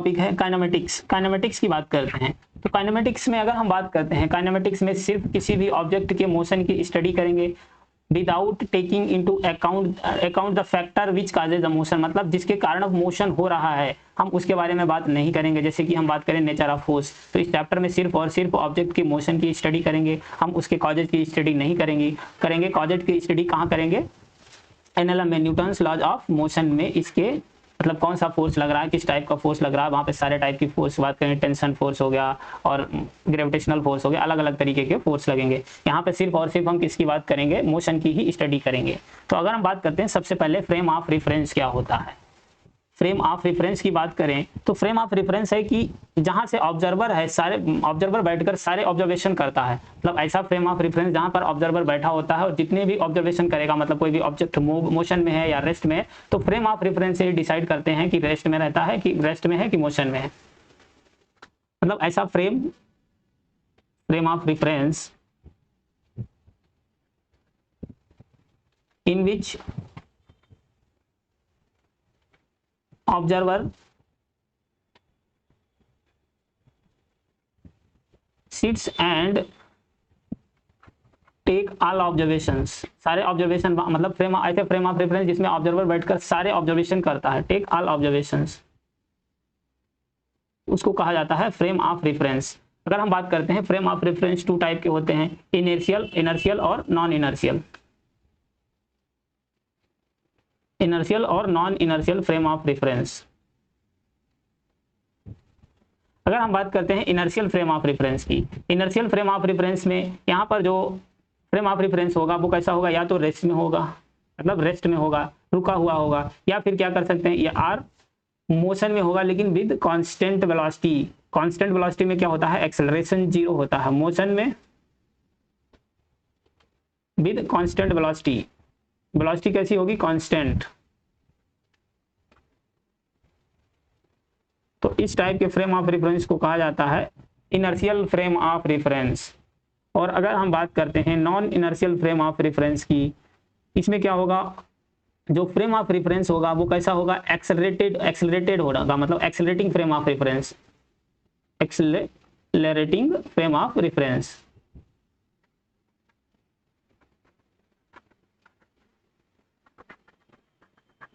Topic है kinematics. Kinematics की बात करते हैं तो काइनेमेटिक्स में अगर हम बात करते हैं, काइनेमेटिक्स में सिर्फ किसी भी ऑब्जेक्ट के मोशन की स्टडी करेंगे without taking into account the factor which causes the motion, मतलब जिसके कारण मोशन हो रहा है हम उसके बारे में बात नहीं करेंगे। जैसे कि हम बात करें नेचर ऑफ फोर्स, तो इस चैप्टर में सिर्फ और सिर्फ ऑब्जेक्ट के मोशन की स्टडी करेंगे, हम उसके कॉजेज की स्टडी नहीं करेंगे। कॉजेज की स्टडी कहाँ करेंगे? एनएलएम में, न्यूटन्स लॉज ऑफ मोशन में इसके मतलब कौन सा फोर्स लग रहा है, किस टाइप का फोर्स लग रहा है, वहाँ पे सारे टाइप की फोर्स बात करें, टेंशन फोर्स हो गया और ग्रेविटेशनल फोर्स हो गया, अलग अलग तरीके के फोर्स लगेंगे। यहाँ पे सिर्फ और सिर्फ हम किसकी बात करेंगे? मोशन की ही स्टडी करेंगे। तो अगर हम बात करते हैं सबसे पहले फ्रेम ऑफ रेफरेंस क्या होता है। फ्रेम ऑफ रेफरेंस की बात करें तो फ्रेम ऑफ रेफरेंस है कि जहां से ऑब्जर्वर है, सारे ऑब्जर्वर बैठकर सारे ऑब्जर्वेशन करता है, मतलब ऐसा फ्रेम ऑफ रेफरेंस जहां पर ऑब्जर्वर बैठा होता है और जितने भी ऑब्जर्वेशन करेगा, मतलब कोई भी ऑब्जेक्ट मोशन में है या रेस्ट में है, तो फ्रेम ऑफ रेफरेंस से डिसाइड करते हैं कि रेस्ट में रहता है कि रेस्ट में है कि मोशन में है। मतलब ऐसा frame of reference in which observer sits and take all observations, सारे ऑब्जर्वेशन, मतलब ऐसे फ्रेम ऑफ रेफरेंस जिसमें ऑब्जर्वर बैठकर सारे ऑब्जर्वेशन करता है, टेक ऑल ऑब्जर्वेशंस, उसको कहा जाता है फ्रेम ऑफ रेफरेंस। अगर हम बात करते हैं frame of reference two type के होते हैं, इनर्शियल और नॉन इनर्शियल। इनर्शियल और non inertial frame of reference. अगर हम बात करते हैं इनर्शियल फ्रेम ऑफ रेफरेंस की, इनर्शियल फ्रेम ऑफ रेफरेंस में यहाँ पर जो फ्रेम ऑफ रेफरेंस होगा वो कैसा होगा? या तो रेस्ट में होगा, मतलब रेस्ट में होगा, रुका हुआ होगा, या फिर क्या कर सकते हैं, या आर मोशन में होगा लेकिन with constant velocity. Constant velocity में क्या होता है? एक्सेलरेशन 0 होता है। मोशन में विद कांस्टेंट वेलोसिटी, वेलोसिटी कैसी होगी? कांस्टेंट। तो इस टाइप के फ्रेम ऑफ रेफरेंस को कहा जाता है इनर्शियल फ्रेम ऑफ रेफरेंस। और अगर हम बात करते हैं non inertial frame of reference की, इसमें क्या होगा? जो फ्रेम ऑफ रेफरेंस होगा वो कैसा होगा? एक्सेलरेटेड होगा, मतलब accelerating frame of reference, accelerating frame of reference.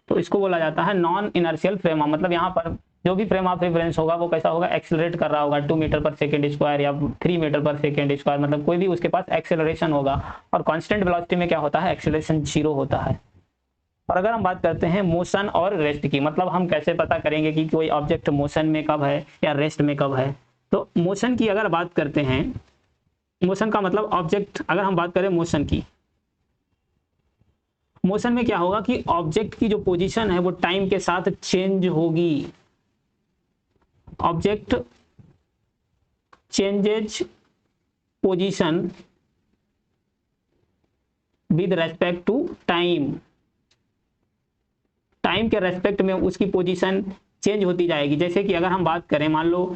तो इसको बोला जाता है नॉन इनर्शियल फ्रेम ऑफ, मतलब यहाँ पर जो भी फ्रेम ऑफ रेफरेंस होगा वो कैसा होगा? एक्सेलरेट कर रहा होगा 2 मीटर पर सेकेंड स्क्वायर या 3 मीटर पर सेकेंड स्क्वायर, मतलब कोई भी उसके पास एक्सेलरेशन होगा। और कांस्टेंट वेलोसिटी में क्या होता है? एक्सेलरेशन 0 होता है। और अगर हम बात करते हैं मोशन और रेस्ट की, मतलब हम कैसे पता करेंगे कि कोई ऑब्जेक्ट मोशन में कब है या रेस्ट में कब है। तो मोशन की अगर बात करते हैं, मोशन का मतलब ऑब्जेक्ट, अगर हम बात करें मोशन की, मोशन में क्या होगा कि ऑब्जेक्ट की जो पोजीशन है वो टाइम के साथ चेंज होगी। Object changes position with respect to time, time के रेस्पेक्ट में उसकी पोजीशन चेंज होती जाएगी। जैसे कि अगर हम बात करें, मान लो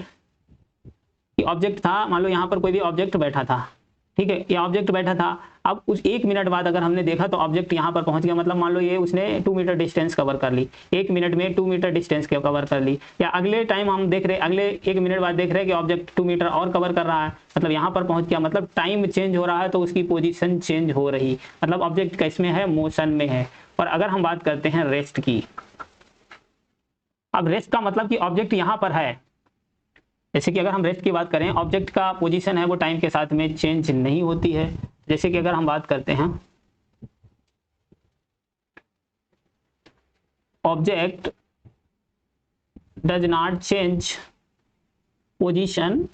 कि ऑब्जेक्ट था, मान लो यहाँ पर कोई भी ऑब्जेक्ट बैठा था, ठीक है, ये ऑब्जेक्ट बैठा था, अब उस 1 मिनट बाद अगर हमने देखा तो ऑब्जेक्ट यहाँ पर पहुंच गया, मतलब मान लो ये उसने 2 मीटर डिस्टेंस कवर कर ली, 1 मिनट में 2 मीटर डिस्टेंस कवर कर ली। या अगले टाइम हम देख रहे, अगले 1 मिनट बाद देख रहे हैं कि ऑब्जेक्ट 2 मीटर और कवर कर रहा है, मतलब यहाँ पर पहुंच गया, मतलब टाइम चेंज हो रहा है तो उसकी पोजिशन चेंज हो रही, मतलब ऑब्जेक्ट किस में है? मोशन में है। और अगर हम बात करते हैं रेस्ट की, अब रेस्ट का मतलब कि ऑब्जेक्ट यहाँ पर है, जैसे कि अगर हम रेस्ट की बात करें, ऑब्जेक्ट का पोजीशन है वो टाइम के साथ में चेंज नहीं होती है। जैसे कि अगर हम बात करते हैं, object does not change position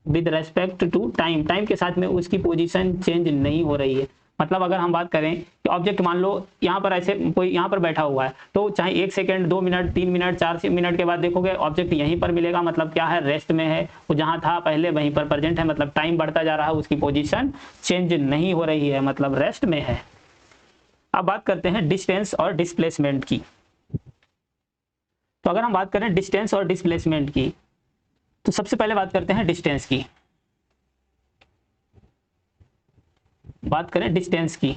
with respect to time, time के साथ में उसकी पोजीशन चेंज नहीं हो रही है। मतलब अगर हम बात करें कि ऑब्जेक्ट मान लो यहाँ पर ऐसे कोई यहाँ पर बैठा हुआ है, तो चाहे 1 सेकंड, 2 मिनट, 3 मिनट, 4 मिनट के बाद देखोगे ऑब्जेक्ट यहीं पर मिलेगा, मतलब क्या है? रेस्ट में है, वो जहाँ था पहले वहीं पर प्रेजेंट है, मतलब टाइम बढ़ता जा रहा है, उसकी पोजीशन चेंज नहीं हो रही है, मतलब रेस्ट में है। अब बात करते हैं डिस्टेंस और डिस्प्लेसमेंट की। तो अगर हम बात करें डिस्टेंस और डिस्प्लेसमेंट की, तो सबसे पहले बात करते हैं डिस्टेंस की। बात करें डिस्टेंस की,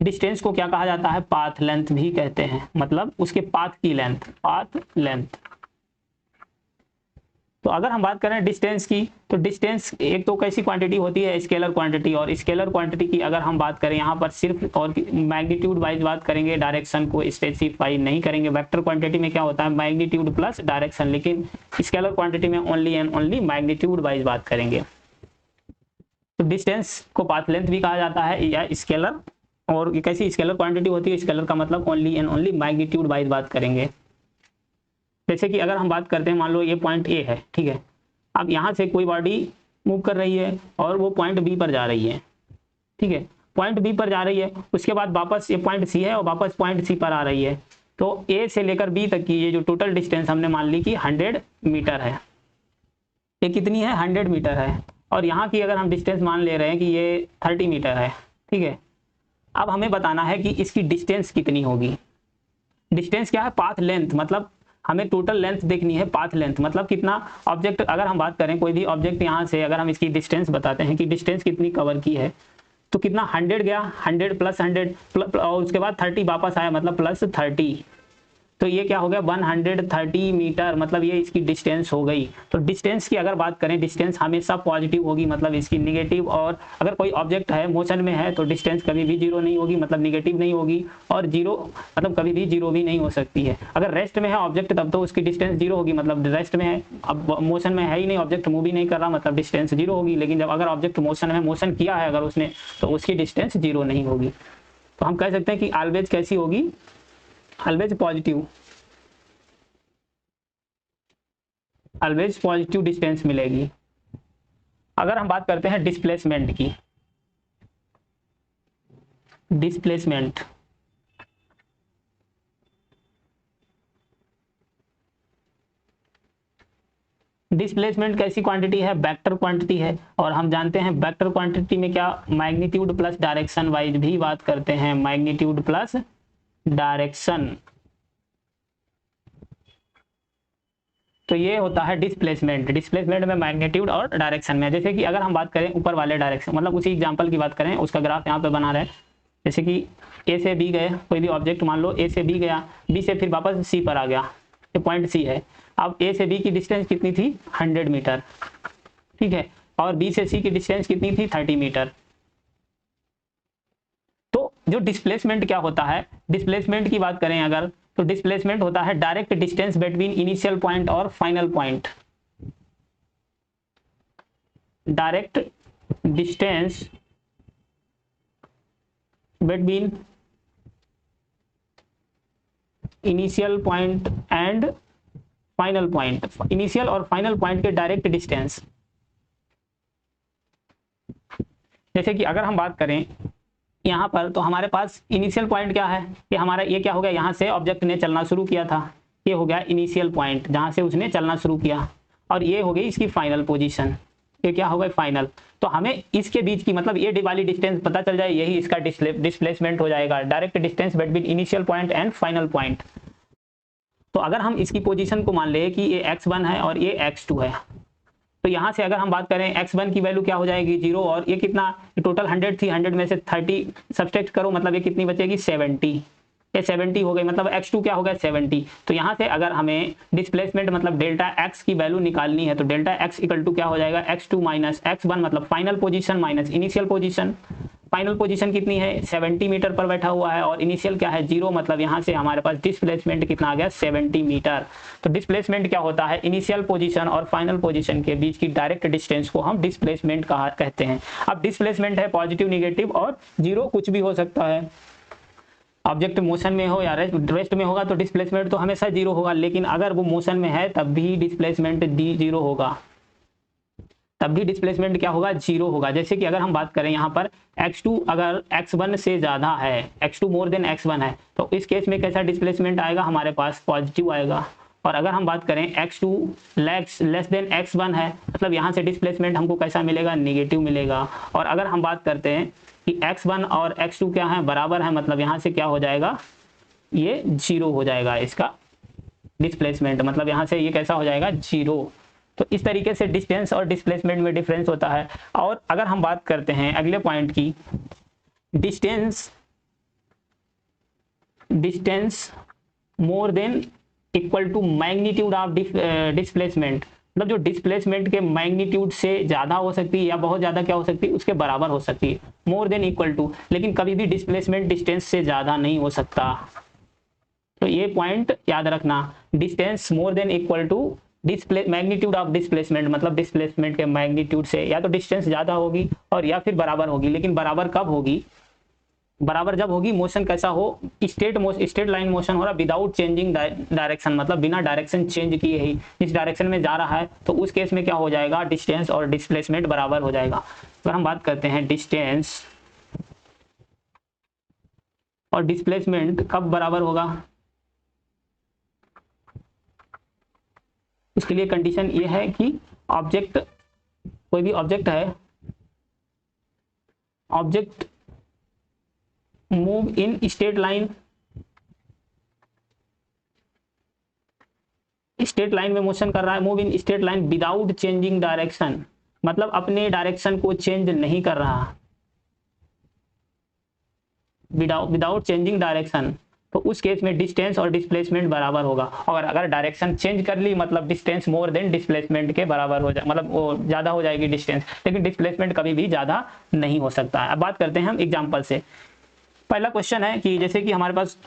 डिस्टेंस को क्या कहा जाता है, पाथ लेंथ भी कहते हैं, मतलब उसके पाथ की लेंथ, पाथ लेंथ। तो अगर हम बात करें डिस्टेंस की, तो डिस्टेंस एक तो कैसी क्वांटिटी होती है, स्केलर क्वांटिटी, और स्केलर क्वांटिटी की अगर हम बात करें यहाँ पर सिर्फ और मैग्नीट्यूड वाइज बात करेंगे, डायरेक्शन को स्पेसिफाई नहीं करेंगे। वेक्टर क्वांटिटी में क्या होता है, मैग्नीट्यूड प्लस डायरेक्शन, लेकिन स्केलर क्वांटिटी में only and only magnitude wise बात करेंगे। तो डिस्टेंस को पाथ लेंथ भी कहा जाता है या स्केलर, और ये कैसी स्केलर क्वांटिटी होती है, स्केलर का मतलब only and only magnitude wise बात करेंगे। जैसे कि अगर हम बात करते हैं, मान लो ये पॉइंट ए है, ठीक है, अब यहाँ से कोई बॉडी मूव कर रही है और वो पॉइंट बी पर जा रही है, ठीक है, पॉइंट बी पर जा रही है, उसके बाद वापस ये पॉइंट सी है और वापस पॉइंट सी पर आ रही है। तो ए से लेकर बी तक की ये जो टोटल डिस्टेंस हमने मान ली कि 100 मीटर है। ये कितनी है, 100 मीटर है। और यहाँ की अगर हम डिस्टेंस मान ले रहे हैं कि ये 30 मीटर है, ठीक है। अब हमें बताना है कि इसकी डिस्टेंस कितनी होगी। डिस्टेंस क्या है, पाथ लेंथ, मतलब हमें टोटल लेंथ देखनी है। पाथ लेंथ मतलब कितना ऑब्जेक्ट, अगर हम बात करें कोई भी ऑब्जेक्ट यहाँ से अगर हम इसकी डिस्टेंस बताते हैं कि डिस्टेंस कितनी कवर की है, तो कितना 100 गया, 100 प्लस 100 और उसके बाद 30 वापस आया, मतलब प्लस 30, तो ये क्या हो गया 130 मीटर, मतलब ये इसकी डिस्टेंस हो गई। तो डिस्टेंस की अगर बात करें, डिस्टेंस हमेशा पॉजिटिव होगी, मतलब इसकी निगेटिव, और अगर कोई ऑब्जेक्ट है मोशन में है तो डिस्टेंस कभी भी जीरो नहीं होगी, मतलब निगेटिव नहीं होगी, और जीरो मतलब कभी भी जीरो भी नहीं हो सकती है। अगर रेस्ट में है ऑब्जेक्ट तब तो उसकी डिस्टेंस जीरो होगी, मतलब रेस्ट में है, अब मोशन में है ही नहीं, ऑब्जेक्ट मूव ही नहीं कर रहा, मतलब डिस्टेंस जीरो होगी। लेकिन जब अगर ऑब्जेक्ट मोशन में, मोशन किया है अगर उसने, तो उसकी डिस्टेंस जीरो नहीं होगी। तो हम कह सकते हैं कि ऑलवेज कैसी होगी, always positive, always positive distance मिलेगी। अगर हम बात करते हैं डिस्प्लेसमेंट की, डिस्प्लेसमेंट डिस्प्लेसमेंट कैसी क्वांटिटी है, वेक्टर क्वांटिटी है, और हम जानते हैं वेक्टर क्वांटिटी में क्या, मैग्नीट्यूड प्लस डायरेक्शन वाइज भी बात करते हैं, मैग्नीट्यूड प्लस डायरेक्शन। तो ये होता है डिस्प्लेसमेंट। डिस्प्लेसमेंट में मैग्नीट्यूड और डायरेक्शन में, जैसे कि अगर हम बात करें ऊपर वाले डायरेक्शन, मतलब उसी एग्जांपल की बात करें, उसका ग्राफ यहाँ पे बना रहे हैं। जैसे कि ए से बी गए, कोई भी ऑब्जेक्ट मान लो ए से बी गया, बी से फिर वापस सी पर आ गया, ये पॉइंट सी है। अब ए से बी की डिस्टेंस कितनी थी, 100 मीटर, ठीक है, और बी से सी की डिस्टेंस कितनी थी, 30 मीटर। तो जो डिस्प्लेसमेंट क्या होता है, डिस्प्लेसमेंट की बात करें अगर, तो डिस्प्लेसमेंट होता है direct distance between initial point और final point. Direct distance between initial point and final point, initial और फाइनल पॉइंट के डायरेक्ट डिस्टेंस। जैसे कि अगर हम बात करें यहाँ पर, तो हमारे पास इनिशियल पॉइंट क्या है, कि हमारा ये क्या हो गया, यहाँ से ऑब्जेक्ट ने चलना शुरू किया था, ये हो गया इनिशियल पॉइंट जहाँ से उसने चलना शुरू किया, और ये हो गई इसकी फाइनल पोजीशन, ये क्या हो गया फाइनल। तो हमें इसके बीच की, मतलब ये वाली डिस्टेंस पता चल जाए, यही इसका डिस्प्लेसमेंट हो जाएगा, direct distance between initial point and final point. तो अगर हम इसकी पोजीशन को मान ले कि ये x1 है और ये x2 है, तो यहाँ से अगर हम बात करें x1 की वैल्यू क्या हो जाएगी 0, और ये कितना, टोटल 100 थी, 100 में से 30 सब्सट्रैक्ट करो, मतलब ये कितनी बचेगी 70, ये 70 हो गई, मतलब x2 क्या हो गया 70। तो यहाँ से अगर हमें डिस्प्लेसमेंट मतलब डेल्टा x की वैल्यू निकालनी है, तो डेल्टा x इक्वल टू क्या हो जाएगा, x2 माइनस x1, मतलब final position minus initial position. Final position कितनी है, 70 मीटर पर बैठा हुआ है, और इनिशियल क्या है 0, मतलब यहाँ से हमारे पास डिस्प्लेसमेंट कितना आ गया 70 मीटर। तो डिस्प्लेसमेंट क्या होता है, इनिशियल पोजीशन और फाइनल पोजीशन के बीच की डायरेक्ट डिस्टेंस को हम डिस्प्लेसमेंट कहते हैं। अब डिस्प्लेसमेंट है पॉजिटिव, निगेटिव और जीरो, कुछ भी हो सकता है। ऑब्जेक्ट मोशन में हो या रेस्ट में होगा तो डिस्प्लेसमेंट तो हमेशा जीरो होगा, लेकिन अगर वो मोशन में है तब भी डिस्प्लेसमेंट जीरो होगा, तब भी डिस्प्लेसमेंट क्या होगा, जीरो होगा। जैसे कि अगर हम बात करें यहाँ पर x2 अगर x1 से ज़्यादा है, x2 मोर देन x1 है, तो इस केस में कैसा डिस्प्लेसमेंट आएगा, हमारे पास पॉजिटिव आएगा। और अगर हम बात करें x2 लेस देन x1 है, मतलब यहाँ से डिस्प्लेसमेंट हमको कैसा मिलेगा, निगेटिव मिलेगा। और अगर हम बात करते हैं कि x1 और x2 क्या है, बराबर है, मतलब यहाँ से क्या हो जाएगा, ये जीरो हो जाएगा इसका डिस्प्लेसमेंट, मतलब यहाँ से ये कैसा हो जाएगा, जीरो। तो इस तरीके से डिस्टेंस और डिस्प्लेसमेंट में डिफरेंस होता है। और अगर हम बात करते हैं अगले पॉइंट की, distance distance more than equal to magnitude of displacement, मतलब जो डिस्प्लेसमेंट के मैग्नीट्यूड से ज्यादा हो सकती है या बहुत ज्यादा क्या हो सकती है, उसके बराबर हो सकती है, मोर देन इक्वल टू, लेकिन कभी भी डिस्प्लेसमेंट डिस्टेंस से ज्यादा नहीं हो सकता। तो ये पॉइंट याद रखना, distance more than equal to display magnitude of displacement, मतलब डिस्प्लेसमेंट के मैग्नीट्यूड से या तो डिस्टेंस ज्यादा होगी और या फिर बराबर होगी, लेकिन बराबर कब होगी, बराबर जब होगी मोशन कैसा हो, स्ट्रेट लाइन मोशन हो रहा विदाउट चेंजिंग डायरेक्शन, मतलब बिना डायरेक्शन चेंज किए ही जिस डायरेक्शन में जा रहा है, तो उस केस में क्या हो जाएगा, डिस्टेंस और डिस्प्लेसमेंट बराबर हो जाएगा। तो हम बात करते हैं डिस्टेंस और डिस्प्लेसमेंट कब बराबर होगा, उसके लिए कंडीशन ये है कि ऑब्जेक्ट, कोई भी ऑब्जेक्ट है, object move in straight line, straight line में मोशन कर रहा है, move in straight line without changing direction, मतलब अपने डायरेक्शन को चेंज नहीं कर रहा, विदाउट चेंजिंग डायरेक्शन, तो उस केस में डिस्टेंस और डिस्प्लेसमेंट बराबर होगा। और अगर डायरेक्शन चेंज कर ली मतलब डिस्टेंस मोर देन डिस्प्लेसमेंट के बराबर हो जाए, मतलब वो ज्यादा हो जाएगी डिस्टेंस, लेकिन डिस्प्लेसमेंट कभी भी ज्यादा नहीं हो सकता है। अब बात करते हैं हम एग्जांपल से। पहला क्वेश्चन है कि जैसे कि हमारे पास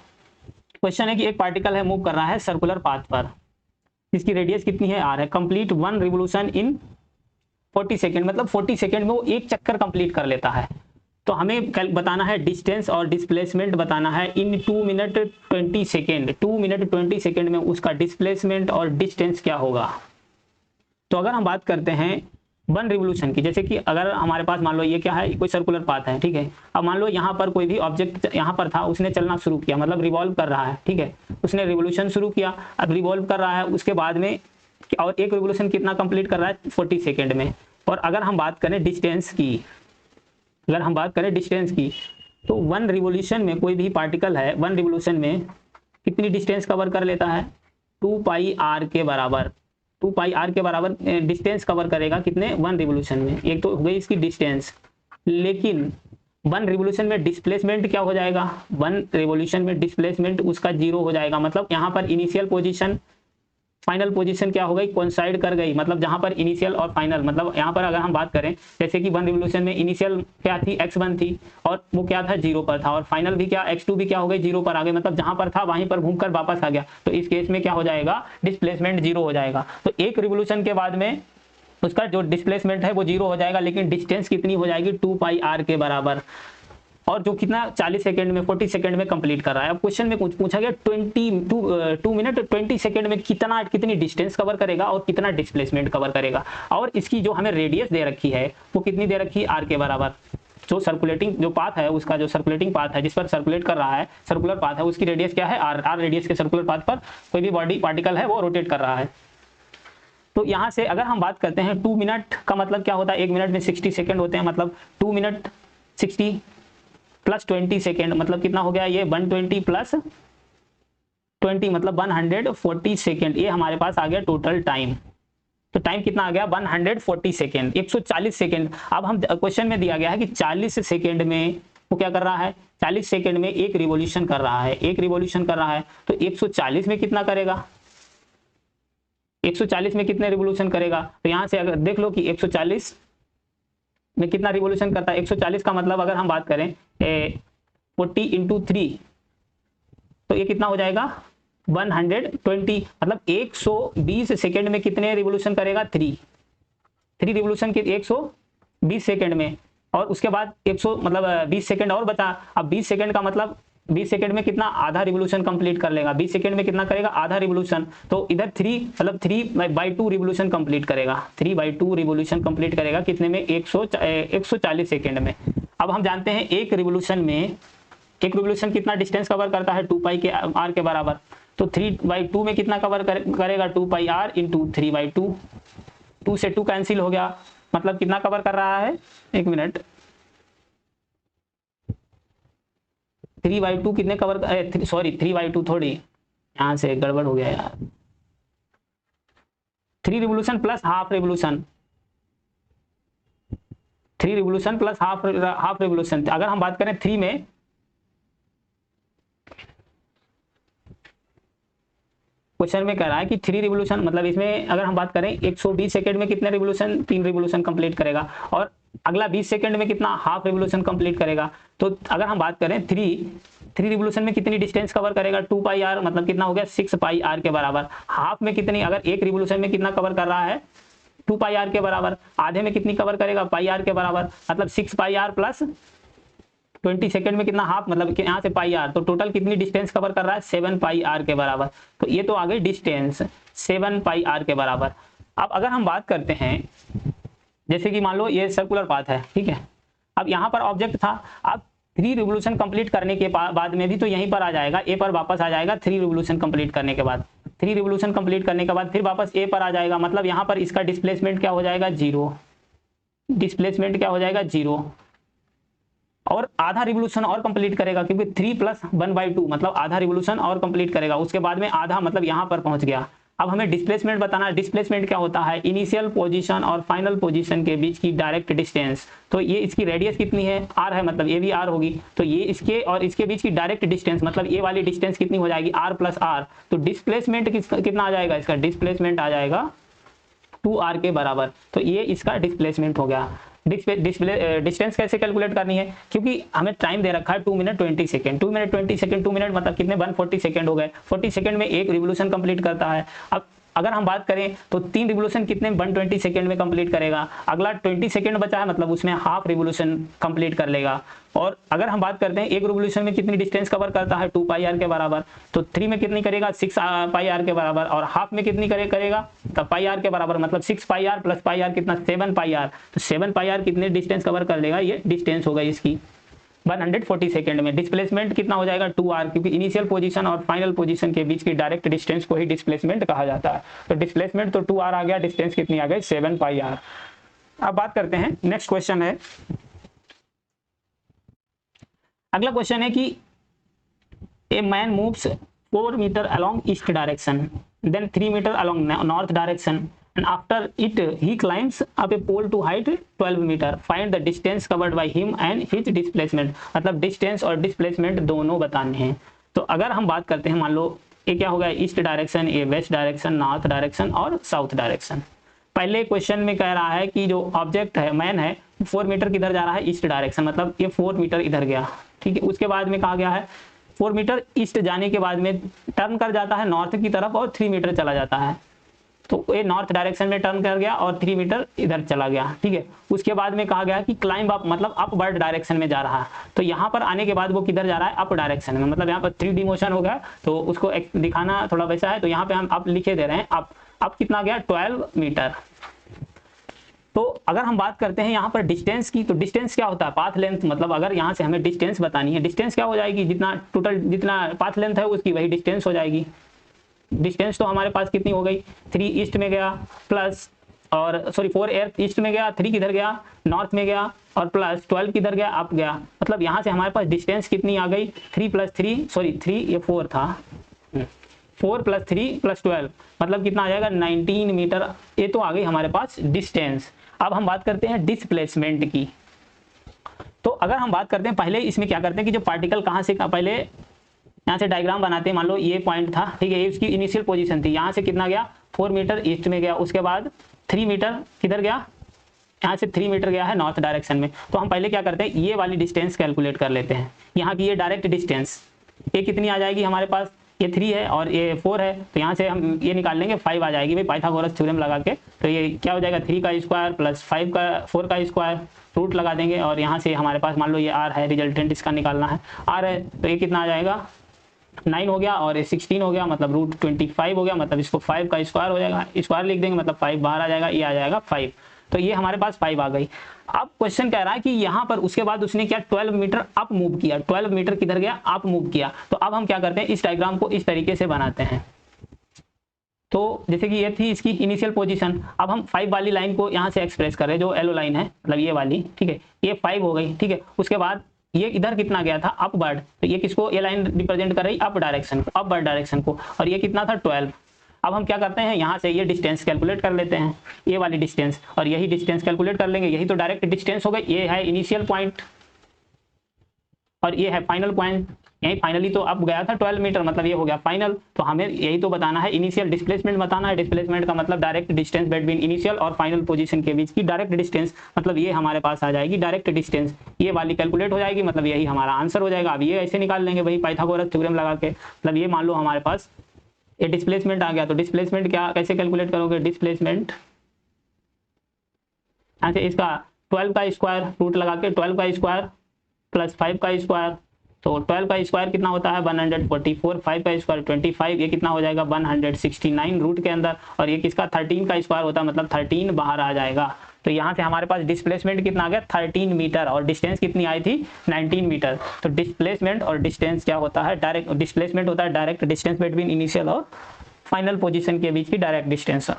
क्वेश्चन है कि एक पार्टिकल है मूव कर रहा है सर्कुलर पाथ पर, जिसकी रेडियस कितनी है, r है, कंप्लीट 1 रिवोल्यूशन इन 40 सेकेंड, मतलब 40 सेकेंड में वो एक चक्कर कंप्लीट कर लेता है। तो हमें बताना है डिस्टेंस और डिस्प्लेसमेंट बताना है इन 2 मिनट 20 सेकेंड, 2 मिनट 20 सेकेंड में उसका डिस्प्लेसमेंट और डिस्टेंस क्या होगा। तो अगर हम बात करते हैं 1 रिवोल्यूशन की, जैसे कि अगर हमारे पास मान लो ये क्या है, कोई सर्कुलर पाथ है, ठीक है, अब मान लो यहाँ पर कोई भी ऑब्जेक्ट यहाँ पर था, उसने चलना शुरू किया, मतलब रिवॉल्व कर रहा है, ठीक है, उसने रिवोल्यूशन शुरू किया, अब रिवॉल्व कर रहा है, उसके बाद में और एक रिवोल्यूशन कितना कंप्लीट कर रहा है, 40 सेकेंड में। और अगर हम बात करें डिस्टेंस की, अगर हम बात करें डिस्टेंस की, तो 1 रिवोल्यूशन में कोई भी पार्टिकल है 1 रिवोल्यूशन में कितनी डिस्टेंस कवर कर लेता है, 2 पाई आर के बराबर, 2 पाई आर के बराबर डिस्टेंस कवर करेगा कितने, 1 रिवोल्यूशन में। एक तो हो गई इसकी डिस्टेंस, लेकिन 1 रिवोल्यूशन में डिस्प्लेसमेंट क्या हो जाएगा, 1 रिवोल्यूशन में डिस्प्लेसमेंट उसका 0 हो जाएगा, मतलब यहाँ पर इनिशियल पोजीशन फाइनल पोजीशन क्या हो गई, कोइंसाइड कर गई, मतलब जहां पर इनिशियल और फाइनल, मतलब यहाँ पर अगर हम बात करें जैसे कि 1 रिवोल्यूशन में इनिशियल क्या थी, x1 थी, और वो क्या था 0 पर था, और फाइनल भी क्या x2 भी क्या हो गई 0 पर आ गई, मतलब जहां पर था वहीं पर घूमकर वापस आ गया। तो इस केस में क्या हो जाएगा, डिस्प्लेसमेंट 0 हो जाएगा। तो एक रिवोल्यूशन के बाद में उसका जो डिस्प्लेसमेंट है वो 0 हो जाएगा, लेकिन डिस्टेंस कितनी हो जाएगी, 2 पाई आर के बराबर, और जो कितना 40 सेकंड में 40 सेकंड में कंप्लीट कर रहा है। अब क्वेश्चन में पूछा गया 2 मिनट 20 सेकंड में कितनी डिस्टेंस कवर करेगा और कितना डिस्प्लेसमेंट कवर करेगा, और इसकी जो हमें रेडियस दे रखी है वो कितनी दे रखी है, आर के बराबर। जो सर्कुलेटिंग जो पाथ है उसका, जो सर्कुलेटिंग पाथ है जिस पर सर्कुलेट कर रहा है, सर्कुलर पाथ है, उसकी रेडियस क्या है, आर। आर रेडियस के सर्कुलर पाथ पर कोई भी बॉडी पार्टिकल है वो रोटेट कर रहा है। तो यहाँ से अगर हम बात करते हैं 2 मिनट का मतलब क्या होता है, 1 मिनट में 60 सेकंड होते हैं, मतलब 2 मिनट 60 प्लस 20 सेकेंड, मतलब कितना हो गया ये 120 प्लस 20 मतलब 140 सेकेंड, ये हमारे पास आ गया टोटल टाइम। तो टाइम कितना आ गया 140 सेकेंड, 140 सेकेंड। अब हम क्वेश्चन में दिया गया है कि 40 सेकेंड में वो क्या कर रहा है, 40 सेकेंड में एक रिवोल्यूशन कर रहा है, एक रिवोल्यूशन कर रहा है, तो 140 में कितना करेगा, 140 में कितने रिवोल्यूशन करेगा। तो यहाँ से अगर देख लो कि 140 में कितना रिवोल्यूशन करता है, 140 का मतलब अगर हम बात करें 40 इंटू 3, तो ये कितना हो जाएगा 120, मतलब 120 सेकेंड में कितने रिवोल्यूशन करेगा, 3 रिवोल्यूशन के 120 सेकेंड में। और उसके बाद 100 मतलब 20 सेकेंड और बचा। अब 20 सेकेंड का मतलब 20 सेकेंड में कितना, आधा रिवोल्यूशन कंप्लीट कर लेगा, 20 सेकेंड में कितना करेगा, आधा रिवोल्यूशन। तो इधर 3 मतलब 3/2 रिवोल्यूशन कंप्लीट करेगा, 3/2 रिवोल्यूशन कंप्लीट करेगा कितने में, 140 सेकेंड में। अब हम जानते हैं एक रिवोल्यूशन कितना डिस्टेंस कवर करता है, 2 पाई के आर के बराबर। तो 3/2 में कितना कवर करेगा, 2 पाई आर इंटू 3/2, 2 से 2 कैंसिल हो गया, मतलब कितना कवर कर रहा है, 1 मिनट, 3/2 कितने कवर, सॉरी 3/2 थोड़ी, यहाँ से गड़बड़ हो गया यार, 3 revolution plus half revolution, 3 revolution plus half revolution. अगर हम बात करें 3 में क्वेश्चन में कह रहा है कि 3 रिवोल्यूशन, मतलब इसमें अगर हम बात करें 120 सेकंड में कितने रिवोल्यूशन, 3 रिवोल्यूशन कंप्लीट करेगा, और अगला 20 सेकंड में कितना, हाफ रिवोल्यूशन कंप्लीट करेगा। तो अगर हम बात करें 3 रिवोल्यूशन में कितनी डिस्टेंस कवर करेगा, 2 पाई आर, मतलब कितना हो गया 6 पाई आर के बराबर। हाफ में कितनी, अगर एक रिवोल्यूशन में कितना कवर कर रहा है, 2 पाई आर के बराबर। आधे में कितनी कवर करेगा, पाई आर के बराबर, मतलब 6 पाई आर प्लस 20 सेकंड में कितना, हाफ, मतलब यहाँ से पाई आर, तो टोटल कितनी डिस्टेंस कवर कर रहा है, 7 पाई आर के बराबर। तो ये तो आ गई डिस्टेंस 7 पाई आर के बराबर। अब अगर हम बात करते हैं, जैसे कि मान लो ये सर्कुलर पाथ है, ठीक है, अब यहाँ पर ऑब्जेक्ट था, अब 3 रिवोल्यूशन कंप्लीट करने के बाद में भी तो यहीं पर आ जाएगा, ए पर वापस आ जाएगा 3 रिवोल्यूशन कंप्लीट करने के बाद। 3 रिवोल्यूशन कंप्लीट करने के बाद फिर वापस ए पर आ जाएगा, मतलब यहाँ पर इसका डिस्प्लेसमेंट क्या हो जाएगा, 0। डिस्प्लेसमेंट क्या हो जाएगा, 0। और आधा रिवोल्यूशन और कंप्लीट करेगा, क्योंकि 3 + 1/2 मतलब आधा रिवोल्यूशन और कंप्लीट करेगा, उसके बाद में आधा, मतलब यहाँ पर पहुंच गया। अब हमें डिस्प्लेसमेंट बताना है। डिस्प्लेसमेंट क्या होता है, इनिशियल पोजीशन और फाइनल पोजीशन के बीच की डायरेक्ट डिस्टेंस। तो ये इसकी रेडियस कितनी है, r है, मतलब ये भी r होगी। तो ये इसके और इसके बीच की डायरेक्ट डिस्टेंस, मतलब ये वाली डिस्टेंस कितनी हो जाएगी, r + r। तो डिस्प्लेसमेंट कितना आ जाएगा, इसका डिस्प्लेसमेंट आ जाएगा 2r के बराबर। तो ये इसका डिस्प्लेसमेंट हो गया। डिस्टेंस कैसे कैलकुलेट करनी है, क्योंकि हमें टाइम दे रखा है 2 minute 20 second. 2 minute 20 second, 2 minute मतलब कितने, 140 सेकंड हो गए। 40 सेकंड में एक रिवोल्यूशन कंप्लीट करता है। अब अगर हम बात करें तो 3 रिवोल्यूशन कितने, 120 सेकंड में कंप्लीट करेगा। अगला 20 सेकंड बचा है, मतलब उसमें हाफ रिवोल्यूशन कंप्लीट कर लेगा। और अगर हम बात करते हैं एक रिवोल्यूशन में कितनी डिस्टेंस कवर करता है, 2 पाई आर के बराबर। तो 3 में कितनी करेगा, 6 पाई आर के बराबर, और हाफ में कितनी करेगा, तब पाई आर के बराबर, मतलब 6 पाई आर प्लस पाई आर कितना, 7 पाई आर। तो 7 पाई आर कितने डिस्टेंस कवर कर लेगा, ये डिस्टेंस होगा इसकी 140 सेकंड में। डिस्प्लेसमेंट कितना हो जाएगा, 2r, क्योंकि इनिशियल पोजीशन और फाइनल पोजीशन के बीच की डायरेक्ट डिस्टेंस को ही डिस्प्लेसमेंट कहा जाता है। तो डिस्प्लेसमेंट तो 2r आ गया, डिस्टेंस कितनी आ गई, 7 पाई आर। अब बात करते हैं, नेक्स्ट क्वेश्चन है, अगला क्वेश्चन है कि a man moves 4 metre along east direction, then 3 metre along north direction, and after it he climbs up a pole to height 12 meter. Find the distance covered by him and his displacement. मतलब distance और displacement दोनों बताने हैं। तो अगर हम बात करते हैं, मान लो ये क्या हो गया, ईस्ट डायरेक्शन, ये वेस्ट डायरेक्शन, नॉर्थ डायरेक्शन और साउथ डायरेक्शन। पहले क्वेश्चन में कह रहा है कि जो ऑब्जेक्ट है, मैन है, 4 मीटर किधर जा रहा है, ईस्ट डायरेक्शन, मतलब ये 4 मीटर इधर गया, ठीक है। उसके बाद में कहा गया है 4 मीटर ईस्ट जाने के बाद में टर्न कर जाता है नॉर्थ की तरफ और 3 मीटर चला जाता है। तो ये नॉर्थ डायरेक्शन में टर्न कर गया और 3 मीटर इधर चला गया, ठीक है। उसके बाद में कहा गया कि क्लाइंब अप, मतलब अपवर्ड डायरेक्शन में जा रहा है। तो यहाँ पर आने के बाद वो किधर जा रहा है, अप डायरेक्शन में, मतलब यहाँ पर 3D मोशन हो गया, तो उसको दिखाना थोड़ा वैसा है। तो यहाँ पे हम अप लिखे दे रहे हैं, अप कितना गया, 12 मीटर। तो अगर हम बात करते हैं यहाँ पर डिस्टेंस की, तो डिस्टेंस क्या होता है, पाथ लेंथ, मतलब अगर यहाँ से हमें डिस्टेंस बतानी है, डिस्टेंस क्या हो जाएगी, जितना टोटल जितना पाथ लेंथ है उसकी वही डिस्टेंस हो जाएगी। डिस्टेंस तो हमारे पास कितनी हो गई, 3 ईस्ट में गया प्लस, और सॉरी 4 ईस्ट में गया, 3 किधर गया, नॉर्थ में गया, और प्लस 12 किधर गया, अप गया। मतलब यहाँ से हमारे पास डिस्टेंस कितनी आ गई, 3 + 3, सॉरी 3 ये 4 था, 4 + 3 + 12, मतलब कितना आ जाएगा, 19 मीटर। ये तो आ गई हमारे पास डिस्टेंस। अब हम बात करते हैं डिस्प्लेसमेंट की। तो अगर हम बात करते हैं, पहले इसमें क्या करते हैं कि जो पार्टिकल कहाँ से, पहले यहाँ से डायग्राम बनाते हैं। मान लो ये पॉइंट था, ठीक है, ये इसकी इनिशियल पोजीशन थी, यहाँ से कितना गया, 4 मीटर ईस्ट में गया, उसके बाद 3 मीटर किधर गया, यहाँ से 3 मीटर गया है नॉर्थ डायरेक्शन में। तो हम पहले क्या करते हैं, ये वाली डिस्टेंस कैलकुलेट कर लेते हैं। यहाँ की ये डायरेक्ट डिस्टेंस ये कितनी आ जाएगी हमारे पास, ये 3 है और ये 4 है, तो यहाँ से हम ये निकाल लेंगे, 5 आ जाएगी भाई, पाइथागोरस थ्योरम लगा के। तो ये क्या हो जाएगा, 3 का स्क्वायर प्लस 4 का स्क्वायर, रूट लगा देंगे, और यहाँ से हमारे पास मान लो ये r है, रिजल्टेंट इसका निकालना है, r है, तो ये कितना आ जाएगा, 9 हो गया, और ये 16 हो गया, मतलब √25 हो गया, मतलब इसको 5 का स्क्वायर हो जाएगा, स्क्वायर लिख देंगे, मतलब 5 बाहर आ जाएगा, ये आ जाएगा 5। तो ये हमारे पास 5 आ गई। अब क्वेश्चन कह रहा है कि यहाँ पर उसके बाद उसने क्या, 12 मीटर अप मूव किया, 12 मीटर किधर गया, अप मूव किया। तो अब हम क्या करते हैं, इस डायग्राम को इस तरीके से बनाते हैं। तो जैसे कि ये थी इसकी इनिशियल पोजीशन, अब हम 5 वाली लाइन को यहाँ से एक्सप्रेस कर रहे हैं, जो येलो लाइन है, मतलब ये वाली, ठीक है, ये 5 हो गई, ठीक है। उसके बाद ये इधर कितना गया था, अपवर्ड, तो ये किसको, ये लाइन रिप्रेजेंट कर रही अप डायरेक्शन को, अपवर्ड डायरेक्शन को, और ये कितना था, 12। अब हम क्या करते हैं, यहाँ से ये डिस्टेंस कैलकुलेट कर लेते हैं, ये वाली डिस्टेंस, और यही डिस्टेंस कैलकुलेट कर लेंगे, यही तो डायरेक्ट डिस्टेंस हो गई। ये है इनिशियल पॉइंट और ये है फाइनल पॉइंट, यही फाइनली तो अब गया था 12 मीटर, मतलब ये हो गया फाइनल। तो हमें यही तो बताना है, इनिशियल डिस्प्लेसमेंट बताना है। डिस्प्लेसमेंट का मतलब डायरेक्ट डिस्टेंस बिटवीन इनिशियल और फाइनल पोजीशन के बीच की डायरेक्ट डिस्टेंस, मतलब ये हमारे पास आ जाएगी डायरेक्ट डिस्टेंस, ये वाली कैलकुलेट हो जाएगी, मतलब यही हमारा आंसर हो जाएगा। अब ये ऐसे निकाल लेंगे भाई पाइथागोरस थ्योरम लगा के, मतलब ये मान लो हमारे पास ये डिस्प्लेसमेंट आ गया, तो डिस्प्लेसमेंट क्या कैसे कैलकुलेट करोगे, डिस्प्लेसमेंट यहाँ से इसका 12 का स्क्वायर रूट लगा के 12 का स्क्वायर प्लस 5 का स्क्वायर, तो 12 का स्क्वायर कितना होता है 144, 5 का स्क्वायर 25, ये कितना हो जाएगा 169 रूट के अंदर, और ये किसका 13 का स्क्वायर होता है, मतलब 13 बाहर आ जाएगा। तो यहाँ से हमारे पास डिस्प्लेसमेंट कितना आ गया 13 मीटर, और डिस्टेंस कितनी आई थी 19 मीटर। तो डिस्प्लेसमेंट और डिस्टेंस क्या होता है, डायरेक्ट डिस्प्लेसमेंट होता है डायरेक्ट डिस्टेंस बिटवीन इनिशियल और फाइनल पोजीशन के बीच की डायरेक्ट डिस्टेंस।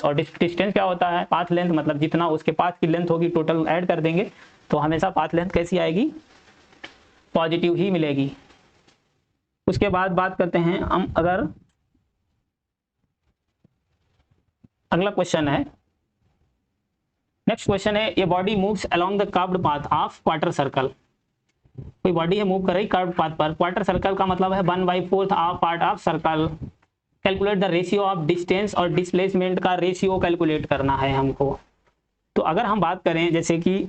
और डिस्टेंस क्या होता है पाथ लेंथ, मतलब जितना उसके पाथ की लेंथ होगी टोटल ऐड कर देंगे तो हमेशा पाथ लेंथ कैसी आएगी, पॉजिटिव ही मिलेगी। उसके बाद बात करते हैं हम, अगर अगला क्वेश्चन है, नेक्स्ट क्वेश्चन है, ये body moves along the curved path of quarter circle. कोई बॉडी है मूव कर रही कर्व्ड पाथ पर, क्वार्टर सर्कल का मतलब है 1/4 of part of circle. Calculate the ratio of distance और डिस्प्लेसमेंट का रेशियो कैलकुलेट करना है हमको। तो अगर हम बात करें जैसे कि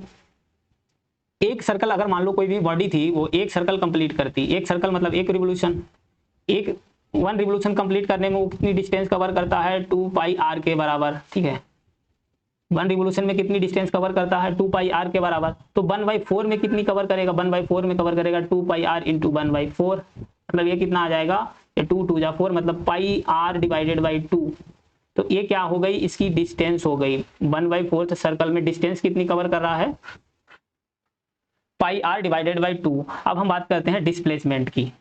एक सर्कल, अगर मान लो कोई भी बॉडी थी वो एक सर्कल कंप्लीट करती, एक सर्कल मतलब एक रिवोल्यूशन, एक 1 रिवोल्यूशन कंप्लीट करने में वो कितनी डिस्टेंस कवर करता है 2 पाई आर के बराबर, ठीक है। 1 रिवोल्यूशन में कितनी डिस्टेंस कवर करता है 2 पाई आर के बराबर। तो 1/4 में कितनी कवर करेगा, 1/4 में कवर करेगा 2 पाई आर इंटू 1/4, मतलब ये कितना आ जाएगा, ये 2 2 जा 4, मतलब पाई आर डिवाइडेड बाई 2। तो ये क्या हो गई, इसकी डिस्टेंस हो गई। 1/4 सर्कल में डिस्टेंस कितनी कवर कर रहा है, पाई आर डिवाइडेड बाई 2। अब हम बात करते हैं डिस्प्लेसमेंट की।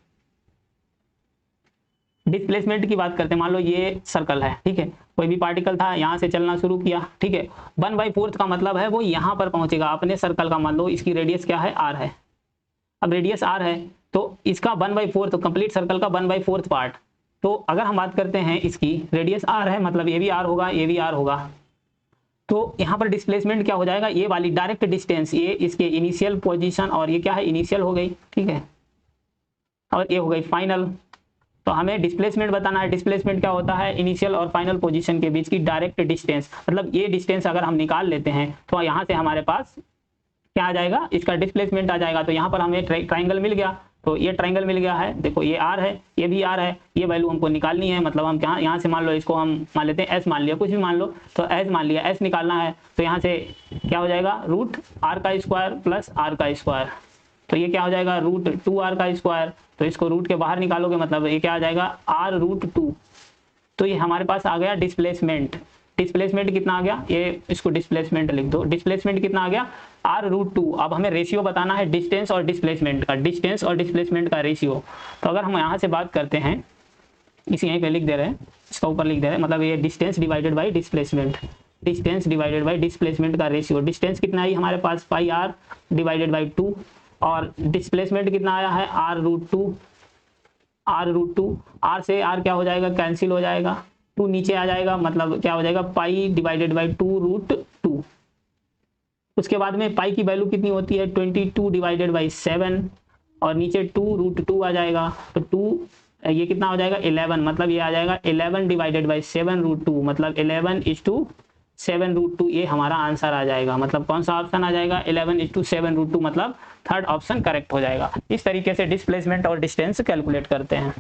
डिस्प्लेसमेंट की बात करते हैं, मान लो ये सर्कल है, ठीक है, कोई भी पार्टिकल था यहाँ से चलना शुरू किया, ठीक है। 1/4 का मतलब है वो यहाँ पर पहुंचेगा अपने सर्कल का, मान लो इसकी रेडियस क्या है r है। अब रेडियस r है तो इसका 1/4, तो कंप्लीट सर्कल का 1/4 पार्ट। तो अगर हम बात करते हैं इसकी रेडियस r है, मतलब ये भी r होगा, ये भी r होगा, तो यहाँ पर डिस्प्लेसमेंट क्या हो जाएगा, ये वाली डायरेक्ट डिस्टेंस, ये इसके इनिशियल पोजीशन, और ये क्या है इनिशियल हो गई, ठीक है, और ये हो गई फाइनल। तो हमें डिस्प्लेसमेंट बताना है। डिस्प्लेसमेंट क्या होता है, इनिशियल और फाइनल पोजीशन के बीच की डायरेक्ट डिस्टेंस, मतलब ये डिस्टेंस अगर हम निकाल लेते हैं तो यहाँ से हमारे पास क्या आ जाएगा, इसका डिस्प्लेसमेंट आ जाएगा। तो यहाँ पर हमें ट्राइंगल मिल गया, तो ये ट्राइंगल मिल गया है, देखो ये r है, ये भी r है, ये वैल्यू हमको निकालनी है, मतलब हम यहाँ से मान लो इसको हम मान लेते हैं s मान लिया, कुछ भी मान लो, तो s मान लिया, s निकालना है तो यहाँ से क्या हो जाएगा रूट r का स्क्वायर प्लस r का स्क्वायर, तो ये क्या हो जाएगा रूट 2r का स्क्वायर। तो इसको रूट के बाहर निकालोगे मतलब ये क्या आ जाएगा r√2। तो ये हमारे पास आ गया डिस्प्लेसमेंट। डिस्प्लेसमेंट कितना आ गया, ये इसको डिस्प्लेसमेंट लिख दो, डिस्प्लेसमेंट कितना आ गया r√2। अब हमें रेशियो बताना है डिस्टेंस और डिस्प्लेसमेंट का, डिस्टेंस और डिस्प्लेसमेंट का रेशियो। तो अगर हम यहाँ से बात करते हैं, इसी यहीं पे लिख दे रहे हैं, इसका ऊपर लिख दे रहे हैं, मतलब ये distance divided by displacement, distance divided by displacement का रेशियो। डिस्टेंस कितना आई हमारे पास पाई r डिवाइडेड बाई 2, और डिस्प्लेसमेंट कितना आया है r√2, r से r क्या हो जाएगा कैंसिल हो जाएगा, 2 नीचे आ जाएगा, मतलब क्या हो जाएगा पाई डिवाइडेड बाई 2√2। उसके बाद में पाई की वैल्यू कितनी होती है 22 डिवाइडेड बाई 7, और नीचे 2√2 आ जाएगा, तो 2 ये कितना हो जाएगा 11, मतलब ये आ जाएगा 11 डिवाइडेड बाई 7√2, मतलब 11:7√2, ये हमारा आंसर आ जाएगा। मतलब कौन सा ऑप्शन आ जाएगा 11:7√2, मतलब थर्ड ऑप्शन करेक्ट हो जाएगा। इस तरीके से डिस्प्लेसमेंट और डिस्टेंस कैलकुलेट करते हैं।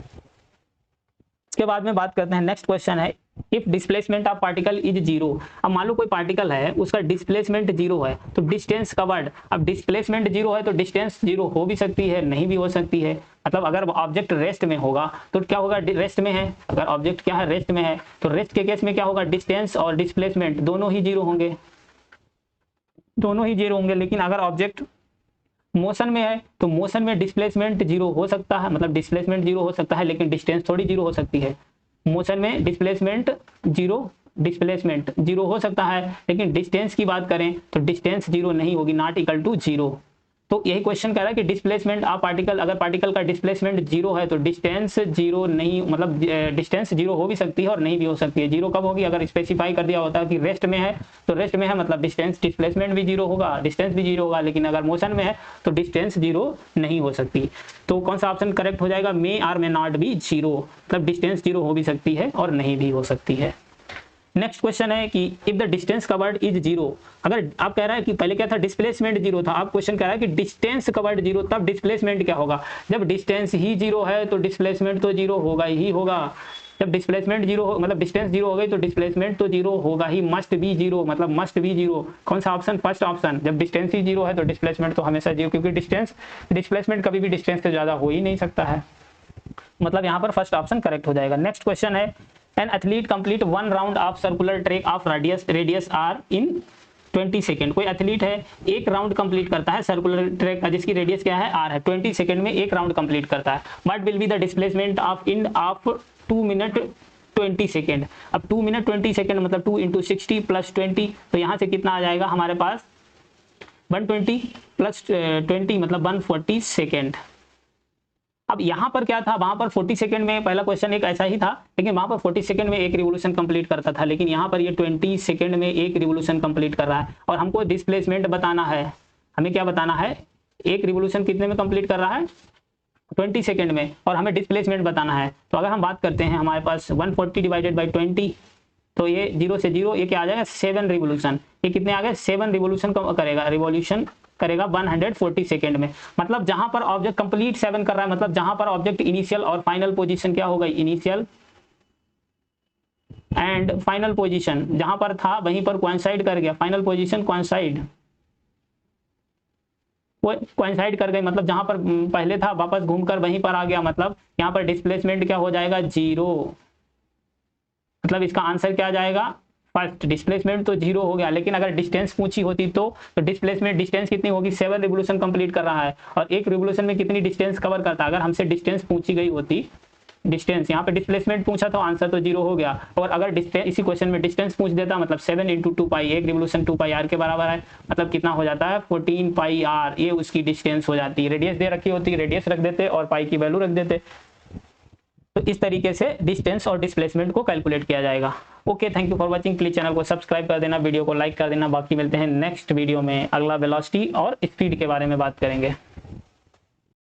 इसके बाद में बात करते हैं, नेक्स्ट क्वेश्चन है, if displacement of particle is 0। अब मान लो कोई पार्टिकल है उसका डिस्प्लेसमेंट 0 है तो डिस्टेंस कवर्ड, अब डिस्प्लेसमेंट 0 है तो डिस्टेंस 0 हो भी सकती है नहीं भी हो सकती है। मतलब अगर ऑब्जेक्ट रेस्ट में होगा तो क्या होगा, रेस्ट में है, अगर ऑब्जेक्ट क्या है रेस्ट में है तो रेस्ट के केस में क्या होगा, डिस्टेंस और डिस्प्लेसमेंट दोनों ही 0 होंगे, दोनों ही 0 होंगे। लेकिन अगर ऑब्जेक्ट मोशन में है तो मोशन में डिस्प्लेसमेंट 0 हो सकता है, मतलब डिस्प्लेसमेंट 0 हो सकता है लेकिन डिस्टेंस थोड़ी 0 हो सकती है। मोशन में डिस्प्लेसमेंट 0 हो सकता है, लेकिन डिस्टेंस की बात करें तो डिस्टेंस 0 नहीं होगी, नॉट इक्वल टू 0। तो यही क्वेश्चन कह रहा है कि डिस्प्लेसमेंट ऑफ पार्टिकल, अगर पार्टिकल का डिस्प्लेसमेंट जीरो है तो डिस्टेंस जीरो नहीं, मतलब डिस्टेंस जीरो हो भी सकती है और नहीं भी हो सकती है। जीरो कब होगी, अगर स्पेसिफाई कर दिया होता है कि रेस्ट में है तो रेस्ट में है मतलब डिस्टेंस डिस्प्लेसमेंट भी जीरो होगा, डिस्टेंस भी जीरो होगा, लेकिन अगर मोशन में है तो डिस्टेंस जीरो नहीं हो सकती। तो कौन सा ऑप्शन करेक्ट हो जाएगा, may or may not be zero, मतलब डिस्टेंस जीरो हो भी सकती है और नहीं भी हो सकती है। नेक्स्ट क्वेश्चन है कि if the distance covered is zero, अगर आप कह रहा है कि पहले क्या था डिस्प्लेसमेंट जीरो था, आप क्वेश्चन कह रहा है कि डिस्टेंस कवर्ड जीरो, तब डिस्प्लेसमेंट क्या होगा। जब डिस्टेंस ही जीरो है तो डिस्प्लेसमेंट तो जीरो होगा ही होगा। जब डिस्प्लेसमेंट जीरो हो, मतलब डिस्टेंस जीरो हो गई तो डिस्प्लेसमेंट तो जीरो होगा ही, मस्ट बी जीरो, मतलब मस्ट बी जीरो। कौन सा ऑप्शन, फर्स्ट ऑप्शन। जब डिस्टेंस ही जीरो है तो डिस्प्लेसमेंट तो हमेशा जीरो, क्योंकि डिस्प्लेसमेंट कभी भी डिस्टेंस से ज्यादा हो ही नहीं सकता है, मतलब यहाँ पर फर्स्ट ऑप्शन करेक्ट हो जाएगा। नेक्स्ट क्वेश्चन है an athlete complete one round of circular track of radius R in 20 second. कोई एथलीट है एक राउंड कंप्लीट करता है सर्कुलर ट्रैक का जिसकी रेडियस क्या है, आर है, 20 सेकेंड में एक राउंड कंप्लीट करता है। What will be the displacement of in of 2 minute 20 second. अब 2 मिनट 20 सेकेंड मतलब 2 × 60 + 20, तो यहाँ से कितना आ जाएगा हमारे पास 120 + 20 मतलब 140 सेकेंड। अब यहाँ पर क्या था, वहां पर 40 सेकंड में पहला क्वेश्चन एक ऐसा ही था, लेकिन वहां पर 40 सेकंड में एक रिवोल्यूशन कंप्लीट करता था, लेकिन यहाँ पर ये 20 सेकंड में एक रिवोल्यूशन कंप्लीट कर रहा है। और हमको डिस्प्लेसमेंट बताना है, हमें क्या बताना है, एक रिवोल्यूशन कितने में कंप्लीट कर रहा है, 20 सेकंड में, और हमें डिस्प्लेसमेंट बताना है। तो अगर हम बात करते हैं हमारे पास 140 / 20, तो ये 0 से 0, ये क्या आ जाएगा 7 रिवोल्यूशन। ये कितने आ गए, 7 रिवोल्यूशन करेगा 140 सेकेंड में। मतलब जहां पर ऑब्जेक्ट कंप्लीट 7 कर रहा है, मतलब जहां पर ऑब्जेक्ट इनिशियल और फाइनल पोजीशन क्या हो गई, इनिशियल एंड फाइनल पोजीशन जहां पर था वहीं पर कोइंसाइड कर गया, फाइनल पोजीशन कोइंसाइड कर गई, मतलब जहां पर पहले था वापस घूमकर वहीं पर आ गया, मतलब यहाँ पर डिस्प्लेसमेंट क्या हो जाएगा, जीरो। मतलब इसका आंसर क्या आ जाएगा, फर्स्ट। डिस्प्लेसमेंट तो जीरो हो गया, लेकिन अगर डिस्टेंस पूछी होती तो डिस्प्लेसमेंट डिस्टेंस कितनी होगी, 7 रिवोल्यूशन कंप्लीट कर रहा है, और एक रिवोल्यूशन में कितनी डिस्टेंस कवर करता है। अगर हमसे डिस्टेंस पूछी गई होती, डिस्टेंस, यहाँ पे डिस्प्लेसमेंट पूछा तो आंसर तो जीरो हो गया, और अगर डिस्टेंस इसी क्वेश्चन में डिस्टेंस पूछ देता, मतलब 7 × 2π, एक रिवोल्यूशन 2πr के बराबर है, मतलब कितना हो जाता है 14πr, ये उसकी डिस्टेंस हो जाती है। रेडियस दे रखी होती, रेडियस रख देते और पाई की वैल्यू रख देते। तो इस तरीके से डिस्टेंस और डिस्प्लेसमेंट को कैलकुलेट किया जाएगा। Okay, thank you for watching. Please channel को सब्सक्राइब कर देना, वीडियो को लाइक कर देना। बाकी मिलते हैं नेक्स्ट वीडियो में, अगला वेलोसिटी और स्पीड के बारे में बात करेंगे।